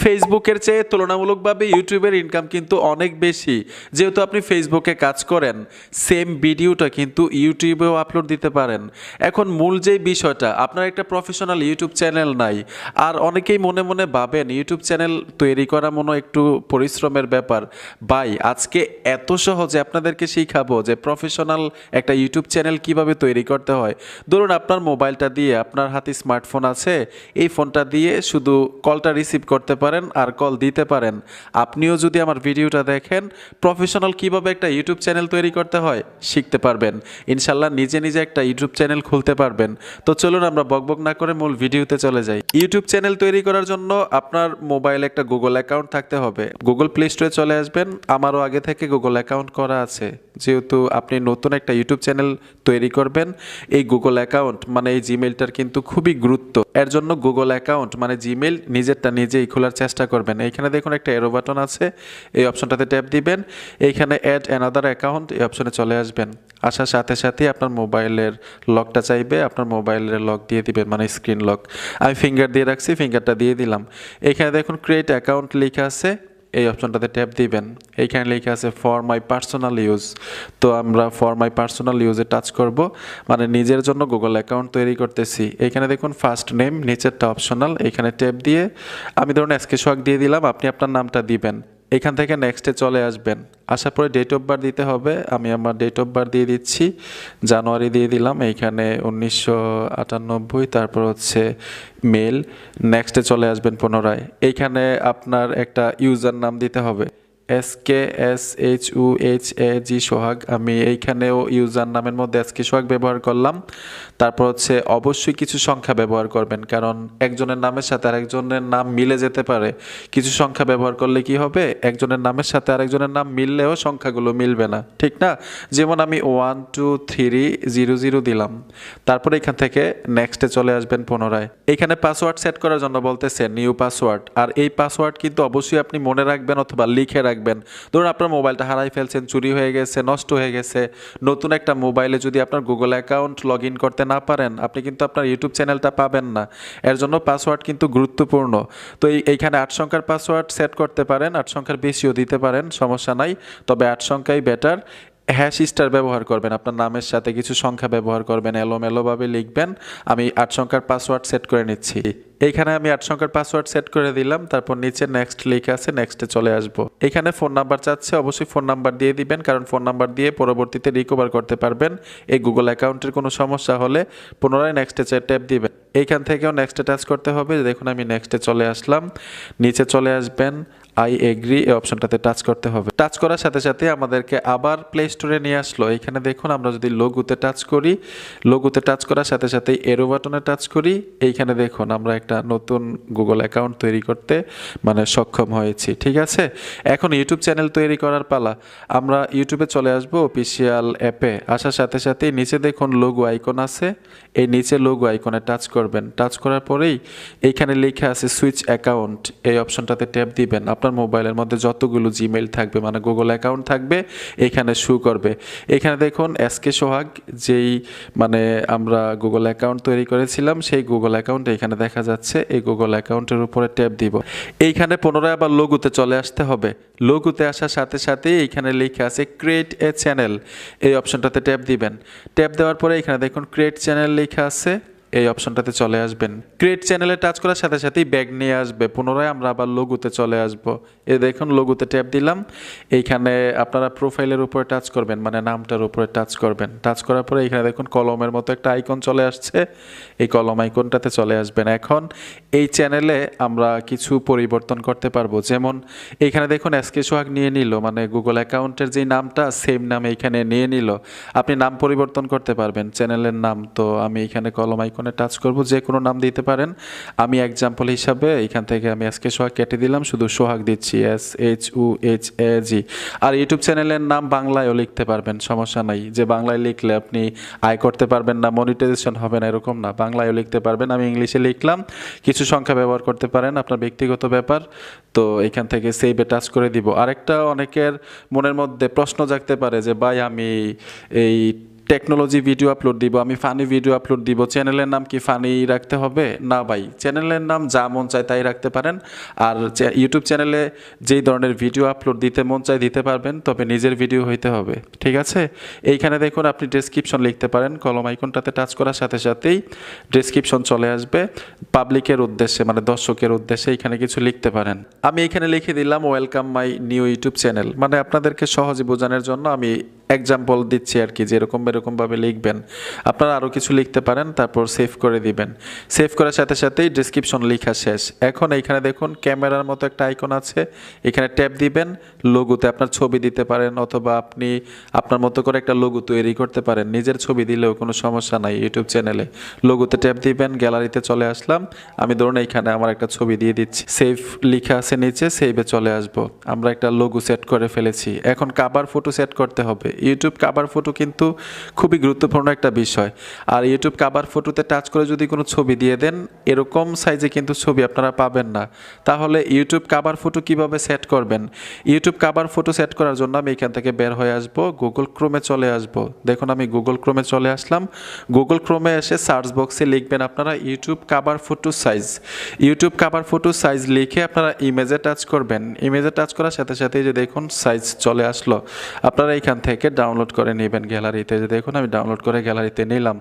ফেসবুকের চেয়ে তুলনামূলকভাবে ইউটিউবের ইনকাম কিন্তু অনেক বেশি। যেহেতু আপনি ফেসবুকে কাজ করেন, সেম ভিডিওটা কিন্তু ইউটিউবেও আপলোড দিতে পারেন। এখন মূল যেই বিষয়টা, আপনার একটা প্রফেশনাল ইউটিউব চ্যানেল নাই, আর অনেকেই মনে মনে ভাবেন ইউটিউব চ্যানেল তৈরি করা মনে হয় একটু পরিশ্রমের ব্যাপার। ভাই, আজকে এত সহজে আপনাদেরকে শিখাবো যে প্রফেশনাল একটা ইউটিউব চ্যানেল কিভাবে তৈরি করতে হয়। ধরুন আপনার মোবাইলটা দিয়ে, আপনার হাতে স্মার্টফোন আছে, এই ফোনটা দিয়ে শুধু কলটা রিসিভ করতে পারেন আর কল দিতে পারেন। আপনিও যদি আমার ভিডিওটা দেখেন, প্রফেশনাল কিভাবে একটা ইউটিউব চ্যানেল তৈরি করতে হয় শিখতে পারবেন। ইনশাল্লাহ নিজে নিজে একটা ইউটিউব চ্যানেল খুলতে পারবেন। তো চলুন আমরা বকবক না করে মূল ভিডিওতে চলে যাই। ইউটিউব চ্যানেল তৈরি করার জন্য আপনার মোবাইলে একটা গুগল অ্যাকাউন্ট থাকতে হবে। গুগল প্লে স্টোরে চলে আসবেন। আমারও আগে থেকে গুগল অ্যাকাউন্ট করা আছে। যেহেতু আপনি নতুন একটা ইউটিউব চ্যানেল তৈরি করবেন, এই গুগল অ্যাকাউন্ট মানে এই জিমেইলটার কিন্তু খুবই গুরুত্ব। এর জন্য গুগল অ্যাকাউন্ট মানে জিমেইল নিজেরটা নিজেই খোলার চেষ্টা করবেন। এইখানে দেখুন একটা এরো বাটন আছে, এই অপশনটাতে ট্যাপ দিবেন। এইখানে অ্যাড অ্যানাদার অ্যাকাউন্ট, এই অপশনে চলে আসবেন। আসার সাথে সাথে আপনার মোবাইলের লকটা চাইবে, আপনার মোবাইলের লক দিয়ে দিবেন, মানে স্ক্রিন লক। আমি ফিঙ্গার দিয়ে রাখছি, ফিঙ্গারটা দিয়ে দিলাম। এইখানে দেখুন ক্রিয়েট অ্যাকাউন্ট লেখা আছে, এই অপশনটাতে ট্যাপ দিবেন। এইখানে লেখা আছে ফর মাই পার্সোনাল ইউজ। তো আমরা ফর মাই পার্সোনাল ইউজে টাচ করব, মানে নিজের জন্য গুগল অ্যাকাউন্ট তৈরি করতেছি। এখানে দেখুন ফার্স্ট নেম, নিচেরটা অপশনাল। এখানে ট্যাপ দিয়ে আমি ধরুন এসকে সোহাগ দিয়ে দিলাম, আপনি আপনার নামটা দিবেন। এখান থেকে নেক্সটে চলে আসবেন। আসার পরে ডেট অফ বার্থ দিতে হবে। আমি আমার ডেট অফ বার্থ দিয়ে দিচ্ছি, জানুয়ারি দিয়ে দিলাম। এইখানে 1998, তারপর হচ্ছে মেল। নেক্সটে চলে আসবেন পুনরায়। এইখানে আপনার একটা ইউজার নাম দিতে হবে, SKSHUHAG সোহাগ। আমি এইখানেও ইউজার নামের মধ্যে এসকে সোহাগ ব্যবহার করলাম। তারপর হচ্ছে অবশ্যই কিছু সংখ্যা ব্যবহার করবেন, কারণ একজনের নামের সাথে আরেকজনের নাম মিলে যেতে পারে। কিছু সংখ্যা ব্যবহার করলে কি হবে, একজনের নামের সাথে আরেকজনের নাম মিললেও সংখ্যাগুলো মিলবে না, ঠিক না? যেমন আমি 123000 দিলাম। তারপরে এখান থেকে নেক্সটে চলে আসবেন পুনরায়। এখানে পাসওয়ার্ড সেট করার জন্য বলতেছে নিউ পাসওয়ার্ড। আর এই পাসওয়ার্ড কিন্তু অবশ্যই আপনি মনে রাখবেন অথবা লিখে রাখবেন। ধরুন আপনার মোবাইলটা হারাই ফেলছেন, চুরি হয়ে গেছে, নষ্ট হয়ে গেছে। নতুন একটা মোবাইলে যদি আপনার গুগল অ্যাকাউন্ট লগ ইন করতে না পারেন, আপনি কিন্তু আপনার ইউটিউব চ্যানেলটা পাবেন না। এর জন্য পাসওয়ার্ড কিন্তু গুরুত্বপূর্ণ। তো এইখানে 8 সংখ্যার পাসওয়ার্ড সেট করতে পারেন, 8 সংখ্যার বেশিও দিতে পারেন, সমস্যা নাই। তবে 8 সংখ্যাই বেটার। হ্যাশ স্টার ব্যবহার করবেন, আপনার নামের সাথে কিছু সংখ্যা ব্যবহার করবেন, এলোমেলোভাবে লিখবেন। আমি 8 সংখ্যার পাসওয়ার্ড সেট করে নিচ্ছি। এইখানে আমি 8 সংখ্যার পাসওয়ার্ড সেট করে দিলাম। তারপর নিচে নেক্সট লেখা আছে, নেক্সটে চলে আসবো। এখানে ফোন নাম্বার চাচ্ছে, অবশ্যই ফোন নাম্বার দিয়ে দিবেন, কারণ ফোন নাম্বার দিয়ে পরবর্তীতে রিকভার করতে পারবেন। এই গুগল অ্যাকাউন্টের কোনো সমস্যা হলে পুনরায় নেক্সটে ট্যাপ দিবেন। এইখান থেকেও নেক্সটে টাচ করতে হবে। দেখুন আমি নেক্সটে চলে আসলাম। নিচে চলে আসবেন, আই এগ্রি, এই অপশনটাতে টাচ করতে হবে। টাচ করার সাথে সাথে আমাদেরকে আবার প্লে স্টোরে নিয়ে আসলো। এখানে দেখুন আমরা যদি লোগোতে টাচ করি, লোগোতে টাচ করার সাথে সাথে এরো বাটনে টাচ করি, এইখানে দেখুন আমরা একটা নতুন গুগল অ্যাকাউন্ট তৈরি করতে মানে সক্ষম হয়েছি। ঠিক আছে, এখন ইউটিউব চ্যানেল তৈরি করার পালা। আমরা ইউটিউবে চলে আসবো, অফিসিয়াল অ্যাপে। আসার সাথে সাথেই নিচে দেখুন লোগো আইকন আছে, এই নিচে লোগো আইকনে টাচ করবেন। টাচ করার পরেই এইখানে লেখা আছে সুইচ অ্যাকাউন্ট, এই অপশনটাতে ট্যাপ দিবেন। আপনার মোবাইলের মধ্যে যতগুলো জিমেইল থাকবে মানে গুগল অ্যাকাউন্ট থাকবে, এখানে শো করবে। এখানে দেখুন এসকে সোহাগ, যেই মানে আমরা গুগল অ্যাকাউন্ট তৈরি করেছিলাম, সেই গুগল অ্যাকাউন্ট এখানে দেখা যাচ্ছে। এই গুগল অ্যাকাউন্টের উপরে ট্যাপ দিব। এইখানে পুনরায় আবার লোগোতে চলে আসতে হবে। লোগোতে আসার সাথে সাথে এইখানে লেখা আছে ক্রিয়েট এ চ্যানেল, এই অপশনটাতে ট্যাপ দিবেন। ট্যাপ দেওয়ার পরে এখানে দেখুন ক্রিয়েট চ্যানেল লেখা আছে, এই অপশনটাতে চলে আসবেন। ক্রিয়েট চ্যানেলে টাচ করার সাথে সাথেই ব্যাগ নিয়ে আসবে। পুনরায় আমরা আবার লোগোতে চলে আসব। এই দেখুন লোগোতে ট্যাপ দিলাম। এইখানে আপনারা প্রোফাইলের উপরে টাচ করবেন, মানে নামটার উপরে টাচ করবেন। টাচ করার পরে এখানে দেখুন কলমের মতো একটা আইকন চলে আসছে, এই কলম আইকনটাতে চলে আসবেন। এখন এই চ্যানেলে আমরা কিছু পরিবর্তন করতে পারবো। যেমন এইখানে দেখুন এসকে সোহাগ নিয়ে নিল, মানে গুগল অ্যাকাউন্টের যে নামটা সেম নাম এইখানে নিয়ে নিল। আপনি নাম পরিবর্তন করতে পারবেন চ্যানেলের নাম। তো আমি এখানে কলম আইকনে টাচ করব, যে কোনো নাম দিতে পারেন। আমি এক্সাম্পল হিসাবে এখান থেকে আমি এসকে সোহাগ কেটে দিলাম, শুধু সোহাগ দিচ্ছি, SHUHAG। আর ইউটিউব চ্যানেলের নাম বাংলায়ও লিখতে পারবেন, সমস্যা নাই। যে বাংলায় লিখলে আপনি আয় করতে পারবেন না, মনিটাইজেশন হবে না, এরকম না, বাংলায়ও লিখতে পারবেন। আমি ইংলিশে লিখলাম, কিছু সংখ্যা ব্যবহার করতে পারেন, আপনার ব্যক্তিগত ব্যাপার। তো এখান থেকে সেভে টাচ করে দিব। আরেকটা অনেকের মনের মধ্যে প্রশ্ন জাগতে পারে যে ভাই আমি এই টেকনোলজি ভিডিও আপলোড দিব, আমি ফানি ভিডিও আপলোড দিব, চ্যানেলের নাম কি ফানি রাখতে হবে? না ভাই, চ্যানেলের নাম যা মন চায় তাই রাখতে পারেন। আর ইউটিউব চ্যানেলে যেই ধরনের ভিডিও আপলোড দিতে মন চায় দিতে পারবেন, তবে নিজের ভিডিও হইতে হবে, ঠিক আছে? এইখানে দেখুন আপনি ডেসক্রিপশন লিখতে পারেন, কলম আইকনটাতে টাচ করার সাথে সাথেই ডেসক্রিপশন চলে আসবে। পাবলিকের উদ্দেশ্যে মানে দর্শকের উদ্দেশ্যে এখানে কিছু লিখতে পারেন। আমি এখানে লিখে দিলাম welcome my new YouTube channel, মানে আপনাদেরকে সহজে বোঝানোর জন্য আমি এক্সাম্পল দিচ্ছি আর কি, যে এরকমভাবে লিখবেন। আপনারা আরও কিছু লিখতে পারেন, তারপর সেভ করে দিবেন। সেভ করার সাথে সাথেই ডেসক্রিপশন লেখা শেষ। এখন এইখানে দেখুন ক্যামেরার মতো একটা আইকন আছে, এখানে ট্যাপ দিবেন। লোগোতে আপনার ছবি দিতে পারেন, অথবা আপনি আপনার মতো করে একটা লোগো তৈরি করতে পারেন। নিজের ছবি দিলেও কোনো সমস্যা নাই ইউটিউব চ্যানেলে। লোগোতে ট্যাপ দিবেন, গ্যালারিতে চলে আসলাম। আমি ধরুন এইখানে আমার একটা ছবি দিয়ে দিচ্ছি, সেভ লেখা আছে নিচে, সেভে চলে আসবো। আমরা একটা লোগো সেট করে ফেলেছি। এখন কাভার ফটো সেট করতে হবে। ইউটিউব কাভার ফটো কিন্তু খুবই গুরুত্বপূর্ণ একটা বিষয়। আর ইউটিউব কাভার ফটোতে টাচ করে যদি কোনো ছবি দিয়ে দেন, এরকম সাইজে কিন্তু ছবি আপনারা পাবেন না। তাহলে ইউটিউব কাভার ফটো কিভাবে সেট করবেন? ইউটিউব কাভার ফটো সেট করার জন্য আমি এখান থেকে বের হয়ে আসবো, গুগল ক্রোমে চলে আসবো। দেখুন আমি গুগল ক্রোমে চলে আসলাম। গুগল ক্রোমে এসে সার্চ বক্সে লিখবেন আপনারা YouTube cover photo size. YouTube cover photo size লিখে আপনারা ইমেজে টাচ করবেন। ইমেজে টাচ করার সাথে সাথে যে দেখুন সাইজ চলে আসলো। আপনারা এখান থেকে ডাউনলোড করে নেবেন গ্যালারিতে। যে দেখুন আমি ডাউনলোড করে গ্যালারিতে নিলাম।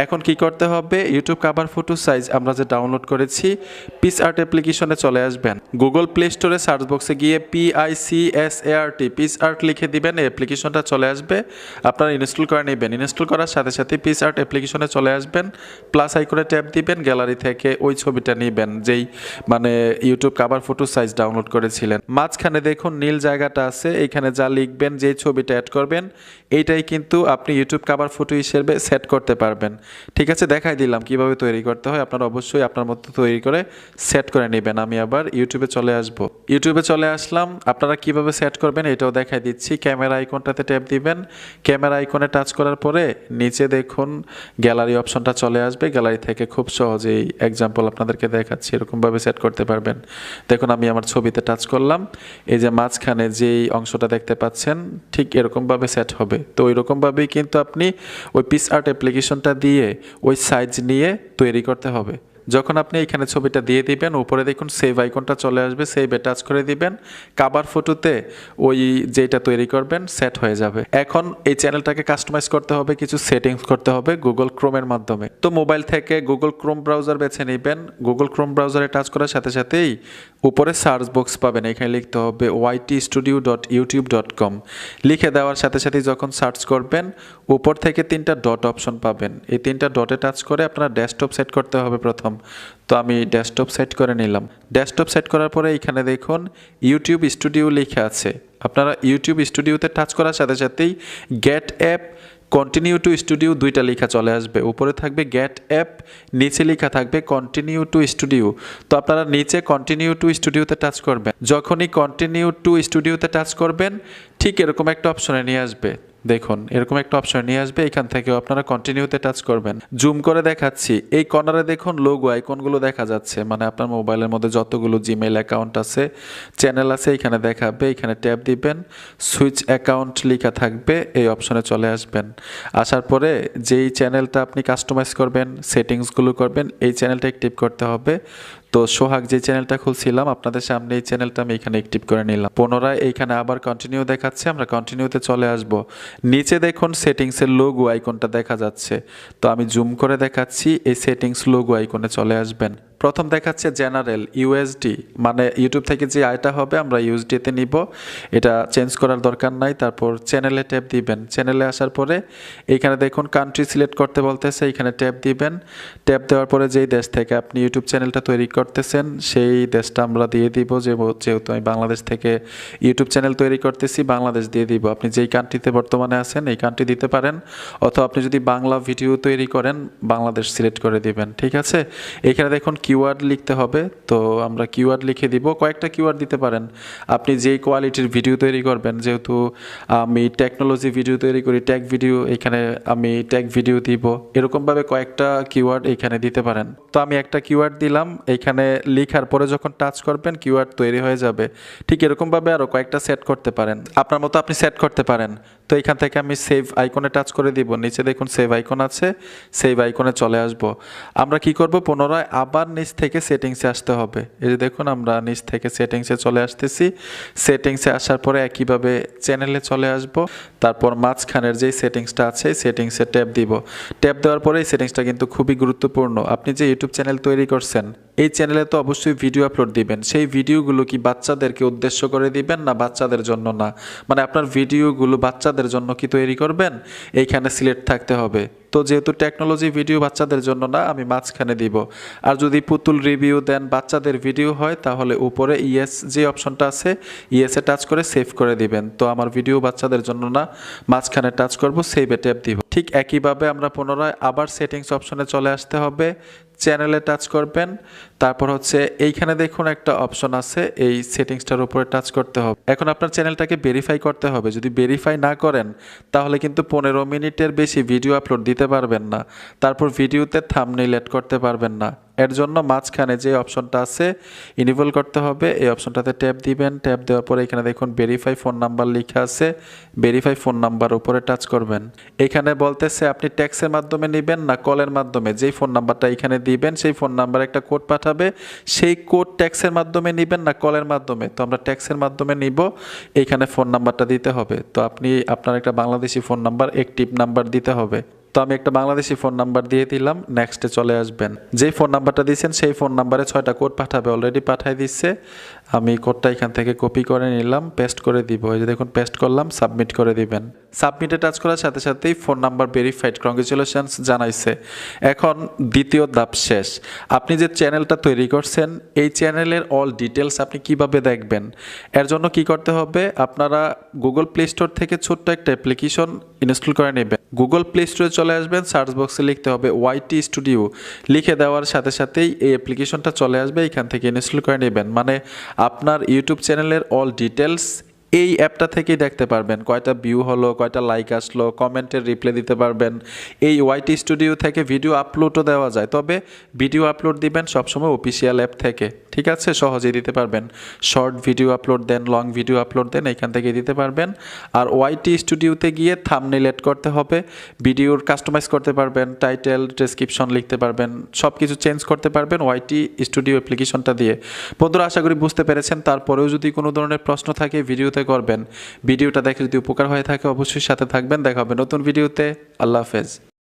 এখন কি করতে হবে? ইউটিউব কাভার ফটো সাইজ আমরা যে ডাউনলোড করেছি, পিক্সআর্ট অ্যাপ্লিকেশনে চলে আসবেন। গুগল প্লে স্টোরে সার্চ বক্সে গিয়ে PICSART পিক্সআর্ট লিখে দিবেন, এই অ্যাপ্লিকেশনটা চলে আসবে। আপনারা ইনস্টল করে নেবেন। ইনস্টল করার সাথে সাথে পিক্সআর্ট অ্যাপ্লিকেশনে চলে আসবেন, প্লাস আইকনে ট্যাপ দিবেন, গ্যালারি থেকে ওই ছবিটা নেবেন যেই মানে YouTube cover photo size download করেছিলেন। মাঝখানে দেখুন নীল জায়গাটা আছে, এইখানে যা লিখবেন, যেই ছবিটা অ্যাড করবেন, এইটাই কিন্তু আপনি ইউটিউব কাভার ফটো হিসেবে সেট করতে পারবেন। ঠিক আছে, দেখাই দিলাম কিভাবে তৈরি করতে হয়। আপনারা অবশ্যই আপনার মতো তৈরি করে সেট করে নেবেন। আমি আবার ইউটিউবে চলে আসব। ইউটিউবে চলে আসলাম। আপনারা কিভাবে সেট করবেন এটাও দেখাই দিচ্ছি। ক্যামেরা আইকনটাতে ট্যাপ দিবেন। ক্যামেরা আইকনে টাচ করার পরে নিচে দেখুন গ্যালারি অপশনটা চলে আসবে। গ্যালারি থেকে খুব সহজেই এক্সাম্পল আপনাদেরকে দেখাচ্ছি, এরকমভাবে সেট করতে পারবেন। দেখুন আমি আমার ছবিতে টাচ করলাম, এই যে মাঝখানে যেই অংশটা দেখতে পাচ্ছেন ঠিক এরকমভাবে সেট হবে। তো ওই রকমভাবেই কিন্তু আপনি ওই পিক্সআর্ট অ্যাপ্লিকেশনটা দিয়ে ওই সাইজ নিয়ে তৈরি করতে হবে। যখন আপনি এখানে ছবিটা দিয়ে দিবেন, উপরে দেখুন সেভ আইকনটা চলে আসবে, সেভে টাচ করে দিবেন। কাভার ফটোতে ওই যেটা তৈরি করবেন সেট হয়ে যাবে। এখন এই চ্যানেলটাকে কাস্টমাইজ করতে হবে, কিছু সেটিংস করতে হবে গুগল ক্রোমের মাধ্যমে। তো মোবাইল থেকে গুগল ক্রোম ব্রাউজার বেছে নেবেন। গুগল ক্রোম ব্রাউজারে টাচ করার সাথে সাথেই উপরে সার্চ বক্স পাবেন, এখানে লিখতে হবে ytstudio.youtube.com। লিখে দেওয়ার সাথে সাথেই যখন সার্চ করবেন, উপর থেকে 3টা ডট অপশন পাবেন। এই 3টা ডটে টাচ করে আপনারা ডেস্কটপ সেট করতে হবে প্রথম। তো আমি ডেস্কটপ সেট করে নিলাম। ডেস্কটপ সেট করার পরে এখানে দেখুন ইউটিউব স্টুডিও লেখা আছে। আপনারা ইউটিউব স্টুডিওতে টাচ করার সাথে সাথেই get app, continue to studio দুইটা লেখা চলে আসবে। উপরে থাকবে গেট অ্যাপ, নিচে লেখা থাকবে কন্টিনিউ টু স্টুডিও। তো আপনারা নিচে কন্টিনিউ টু স্টুডিওতে টাচ করবেন। যখনই কন্টিনিউ টু স্টুডিওতে টাচ করবেন, ঠিক এরকম একটা অপশনে নিয়ে আসবে। দেখুন এরকম একটা অপশন নিয়ে আসবে, এখান থেকেও আপনারা কন্টিনিউতে টাচ করবেন। জুম করে দেখাচ্ছি, এই কর্নারে দেখুন লোগো আইকনগুলো দেখা যাচ্ছে, মানে আপনার মোবাইলের মধ্যে যতগুলো জিমেইল অ্যাকাউন্ট আছে, চ্যানেল আছে, এখানে দেখাবে। এখানে ট্যাপ দিবেন, সুইচ অ্যাকাউন্ট লেখা থাকবে, এই অপশনে চলে আসবেন। আসার পরে যেই চ্যানেলটা আপনি কাস্টমাইজ করবেন, সেটিংসগুলো করবেন, এই চ্যানেলটা অ্যাক্টিভ করতে হবে। তো সোহাগ যে চ্যানেলটা খুলছিলাম আপনাদের সামনে, এই চ্যানেলটা আমি এখানে অ্যাক্টিভ করে নিলাম। পুনরায় এইখানে আবার কন্টিনিউ দেখাচ্ছে, আমরা কন্টিনিউতে চলে আসব। নিচে দেখুন সেটিংসের লোগো আইকনটা দেখা যাচ্ছে। তো আমি জুম করে দেখাচ্ছি, এই সেটিংস লোগো আইকনে চলে আসবেন। প্রথম দেখাচ্ছে জেনারেল ইউএসডি, মানে ইউটিউব থেকে যে আয়টা হবে আমরা ইউএসডিতে নিব, এটা চেঞ্জ করার দরকার নাই। তারপর চ্যানেলে ট্যাপ দিবেন। চ্যানেলে আসার পরে এইখানে দেখুন কান্ট্রি সিলেক্ট করতে বলতেছে, এইখানে ট্যাপ দিবেন। ট্যাপ দেওয়ার পরে যেই দেশ থেকে আপনি ইউটিউব চ্যানেলটা তৈরি করতেছেন সেই দেশটা আমরা দিয়ে দিব। যেহেতু আমি বাংলাদেশ থেকে ইউটিউব চ্যানেল তৈরি করতেছি, বাংলাদেশ দিয়ে দিব। আপনি যেই কান্ট্রিতে বর্তমানে আছেন এই কান্ট্রি দিতে পারেন, অথবা আপনি যদি বাংলা ভিডিও তৈরি করেন বাংলাদেশ সিলেক্ট করে দিবেন। ঠিক আছে, এখানে দেখুন কিওয়ার্ড লিখতে হবে। তো আমরা কিওয়ার্ড লিখে দিব, কয়েকটা কিওয়ার্ড দিতে পারেন আপনি যেই কোয়ালিটির ভিডিও তৈরি করবেন। যেহেতু আমি টেকনোলজি ভিডিও তৈরি করি, ট্যাগ ভিডিও, এখানে আমি ট্যাগ ভিডিও দিব, এরকমভাবে কয়েকটা কিওয়ার্ড এখানে দিতে পারেন। তো আমি একটা কিওয়ার্ড দিলাম, এখানে লেখার পরে যখন টাচ করবেন কিওয়ার্ড তৈরি হয়ে যাবে। ঠিক এরকমভাবে আরও কয়েকটা সেট করতে পারেন, আপনার মতো আপনি সেট করতে পারেন। তো এখান থেকে আমি সেভ আইকনে টাচ করে দিব, নিচে দেখুন সেভ আইকন আছে, সেভ আইকনে চলে আসব। আমরা কি করব, পুনরায় আবার নিচ থেকে সেটিংসে আসতে হবে। এই যে দেখুন আমরা নিচ থেকে সেটিংসে চলে আসতেছি। সেটিংসে আসার পরে একইভাবে চ্যানেলে চলে আসব। তারপর মাঝখানের যেই সেটিংসটা আছে সেটিংসে ট্যাপ দিব। ট্যাপ দেওয়ার পরে এই সেটিংসটা কিন্তু খুবই গুরুত্বপূর্ণ। আপনি যে ইউটিউব চ্যানেল তৈরি করছেন, এই চ্যানেলে তো অবশ্যই ভিডিও আপলোড দিবেন। সেই ভিডিওগুলো কি বাচ্চাদেরকে উদ্দেশ্য করে দিবেন না বাচ্চাদের জন্য না, মানে আপনার ভিডিওগুলো বাচ্চাদের জন্য কি তৈরি করবেন, এইখানে সিলেক্ট থাকতে হবে। তো যেহেতু টেকনোলজি ভিডিও বাচ্চাদের জন্য না, আমি মাঝখানে দিব। আর যদি পুতুল রিভিউ দেন, বাচ্চাদের ভিডিও হয়, তাহলে উপরে ইয়েস যে অপশনটা আছে ইয়েসে টাচ করে সেভ করে দিবেন। তো আমার ভিডিও বাচ্চাদের জন্য না, মাঝখানে টাচ করব, সেভে ট্যাপ দিব। ঠিক একইভাবে আমরা পুনরায় আবার সেটিংস অপশনে চলে আসতে হবে, চ্যানেলে টাচ করবেন। তারপর হচ্ছে এইখানে দেখুন একটা অপশন আছে, এই সেটিংসটার উপরে টাচ করতে হবে। এখন আপনার চ্যানেলটাকে ভেরিফাই করতে হবে। যদি ভেরিফাই না করেন তাহলে কিন্তু 15 মিনিটের বেশি ভিডিও আপলোড দিতে পারবেন না। তারপর ভিডিওতে থাম্বনেইল এড করতে পারবেন না। এর জন্য মাঝখানে যে অপশনটা আছে ইনেবল করতে হবে, এই অপশনটাতে ট্যাপ দিবেন। ট্যাপ দেওয়ার পরে এখানে দেখুন ভেরিফাই ফোন নাম্বার লেখা আছে, ভেরিফাই ফোন নাম্বার উপরে টাচ করবেন। এখানে বলতেছে আপনি ট্যাক্সের মাধ্যমে নেবেন না কলের মাধ্যমে। যেই ফোন নাম্বারটা এখানে দিবেন সেই ফোন নাম্বারে একটা কোড পাঠাবে, সেই কোড ট্যাক্সের মাধ্যমে নেবেন না কলের মাধ্যমে। তো আমরা ট্যাক্সের মাধ্যমে নিব, এইখানে ফোন নাম্বারটা দিতে হবে। তো আপনি আপনার একটা Bangladeshi phone number, active number দিতে হবে। তো আমি একটা বাংলাদেশি ফোন নাম্বার দিয়ে দিলাম, নেক্সটে চলে আসবেন। যেই ফোন নাম্বারটা দিয়েছেন সেই ফোন নাম্বারে 6টা কোড পাঠাবে, অলরেডি পাঠাই দিচ্ছে। আমি কোডটা এখান থেকে কপি করে নিলাম, পেস্ট করে দিব। এই যে দেখুন পেস্ট করলাম, সাবমিট করে দিবেন। সাবমিটে টাচ করার সাথে সাথেই ফোন নাম্বার ভেরিফাইড, কংগ্রেচুলেশনস জানাইছে। এখন দ্বিতীয় ধাপ শেষ। আপনি যে চ্যানেলটা তৈরি করছেন, এই চ্যানেলের অল ডিটেলস আপনি কিভাবে দেখবেন, এর জন্য কি করতে হবে, আপনারা গুগল প্লে স্টোর থেকে ছোট্ট একটা অ্যাপ্লিকেশন ইনস্টল করে নেবেন। গুগল প্লে স্টোরে চলে আসবেন, সার্চ বক্সে লিখতে হবে ওয়াইটি স্টুডিও, লিখে দেওয়ার সাথে সাথেই এই অ্যাপ্লিকেশনটা চলে আসবে। এখান থেকে ইনস্টল করে নেবেন, মানে আপনার ইউটিউব চ্যানেলের অল ডিটেলস এই অ্যাপটা থেকেই দেখতে পারবেন। কয়টা ভিউ হলো, কয়টা লাইক আসলো, কমেন্টের রিপ্লাই দিতে পারবেন। এই ওয়াইটি স্টুডিও থেকে ভিডিও আপলোডও দেওয়া যায়, তবে ভিডিও আপলোড দিবেন সবসময় অফিসিয়াল অ্যাপ থেকে, ঠিক আছে? সহজেই দিতে পারবেন। শর্ট ভিডিও আপলোড দেন, লং ভিডিও আপলোড দেন, এখান থেকে দিতে পারবেন। আর ওয়াইটি স্টুডিওতে গিয়ে থাম্বনেইল এড করতে হবে, ভিডিওর কাস্টমাইজ করতে পারবেন, টাইটেল, ডেসক্রিপশন লিখতে পারবেন, সব কিছু চেঞ্জ করতে পারবেন ওয়াইটি স্টুডিও অ্যাপ্লিকেশনটা দিয়ে। বন্ধুরা আশা করি বুঝতে পেরেছেন। তারপরেও যদি কোনো ধরনের প্রশ্ন থাকে ভিডিওতে করবেন। ভিডিওটা দেখে যদি উপকার হয়ে থাকে অবশ্যই সাথে থাকবেন। দেখা হবে নতুন ভিডিওতে। আল্লাহ হাফেজ।